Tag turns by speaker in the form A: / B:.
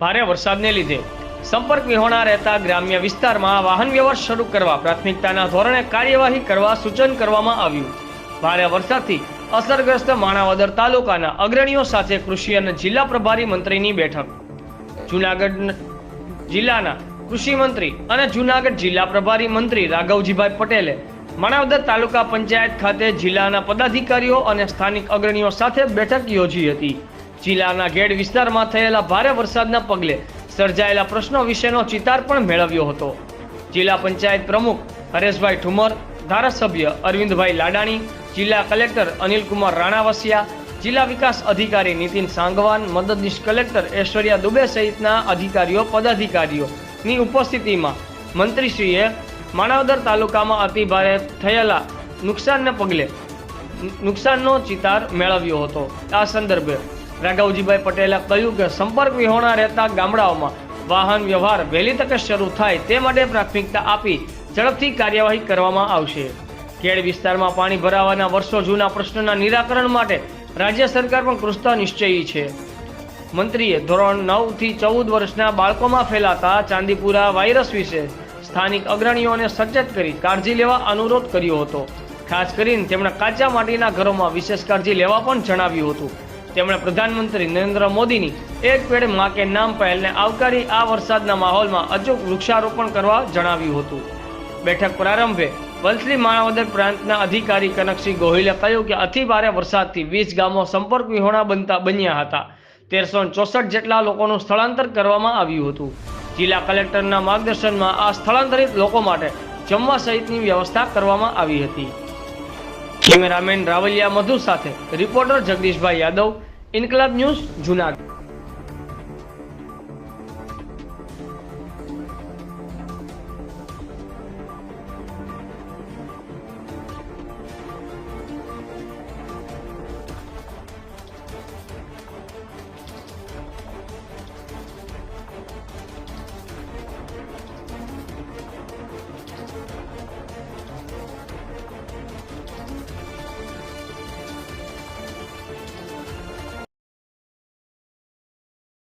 A: ભારે વરસાદને લીધે સંપર્ક વિહોણા રહેતા ગ્રામ્ય વિસ્તારમાં વાહન વ્યવહાર શરૂ કરવા પ્રાથમિકતાના ધોરણે કાર્યવાહી કરવા સૂચન કરવામાં આવ્યું। ભારે વરસાદથી અસરગ્રસ્ત માણાવદર તાલુકાના અગ્રણીઓ સાથે કૃષિ અને જિલ્લા પ્રભારી મંત્રીની બેઠક। જૂનાગઢ જિલ્લાના કૃષિ મંત્રી અને જૂનાગઢ જિલ્લા પ્રભારી મંત્રી રાઘવજીભાઈ પટેલે માણાવદર તાલુકા પંચાયત ખાતે જિલ્લાના પદાધિકારીઓ અને સ્થાનિક અગ્રણીઓ સાથે બેઠક યોજી હતી। જિલ્લાના ગેડ વિસ્તારમાં થયેલા ભારે વરસાદના પગલે સર્જાયેલા પ્રશ્નો વિશેનો ચિતાર પણ મેળવ્યો હતો। જિલ્લા પંચાયત પ્રમુખ હરેશભાઈ ઠુમર, ધારાસભ્ય અરવિંદભાઈ લાડાણી, જિલ્લા કલેક્ટર અનિલકુમાર રાણાવસિયા, જિલ્લા વિકાસ અધિકારી નીતિન સાંગવાન, મદદનીશ કલેક્ટર ઐશ્વર્યા દુબે સહિતના અધિકારીઓ પદાધિકારીઓની ઉપસ્થિતિમાં મંત્રીશ્રીએ માણાવદર તાલુકામાં અતિ ભારે થયેલા નુકસાનને પગલે નુકસાનનો ચિતાર મેળવ્યો હતો। આ સંદર્ભે રાઘવજીભાઈ પટેલે કહ્યું કે સંપર્ક વિહોણા રહેતા ગામડાઓમાં વાહન વ્યવહાર વહેલી તકે શરૂ થાય તે માટે પ્રાથમિકતા આપી ઝડપથી કાર્યવાહી કરવામાં આવશે। ખેડ વિસ્તારમાં પાણી ભરાવાના વર્ષો જૂના પ્રશ્નના નિરાકરણ માટે રાજ્ય સરકાર પણ કૃત નિશ્ચયી છે। મંત્રીએ ધોરણ 9 થી 14 વર્ષના બાળકોમાં ફેલાતા ચાંદીપુરા વાયરસ વિશે સ્થાનિક અગ્રણીઓને સચેત કરી કાળજી લેવા અનુરોધ કર્યો હતો। ખાસ કરીને તેમણે કાચા માટીના ઘરોમાં વિશેષ કાળજી લેવા પણ જણાવ્યું હતું। તેમણે પ્રધાનમંત્રી નરેન્દ્ર મોદીની એક પેડ માં કે નામ પહેલને આવકારી આ વરસાદના માહોલમાં અચૂક વૃક્ષારોપણ કરવા જણાવ્યું હતું। બેઠક પ્રારંભે વલસલી માણાવદર પ્રાંતના અધિકારી કનકસિંહ ગોહિલે કહ્યું કે અતિ ભારે વરસાદથી 20 ગામો સંપર્ક વિહોણા બન્યા હતા। 1364 જેટલા લોકોનું સ્થળાંતર કરવામાં આવ્યું હતું। જિલ્લા કલેક્ટરના માર્ગદર્શનમાં આ સ્થળાંતરિત લોકો માટે જમવા સહિતની વ્યવસ્થા કરવામાં આવી હતી। કેમેરામેન રાવલિયા મધુ સાથે રિપોર્ટર જગદીશભાઈ યાદવ, ઇન્કલાબ ન્યૂઝ, જૂનાગઢ।